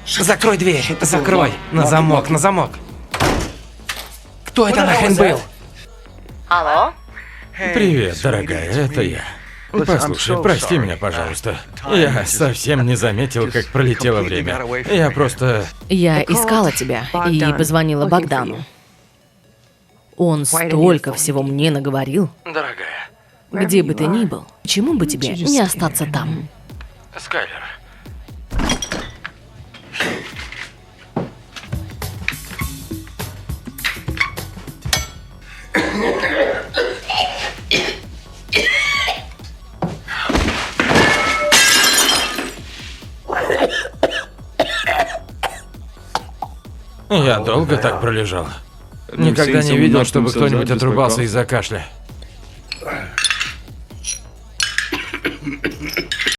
Закрой дверь, закрой. На замок, на замок. Кто это нахрен был? Алло? Привет, дорогая, это я. Послушай, прости меня, пожалуйста. Я совсем не заметил, как пролетело время. Я просто... Я искала тебя и позвонила Богдану. Он столько всего мне наговорил. Дорогая. Где бы ты ни был, почему бы тебе не остаться там? Скайлер. Я долго так пролежал. Никогда не видел, чтобы кто-нибудь отрубался из-за кашля.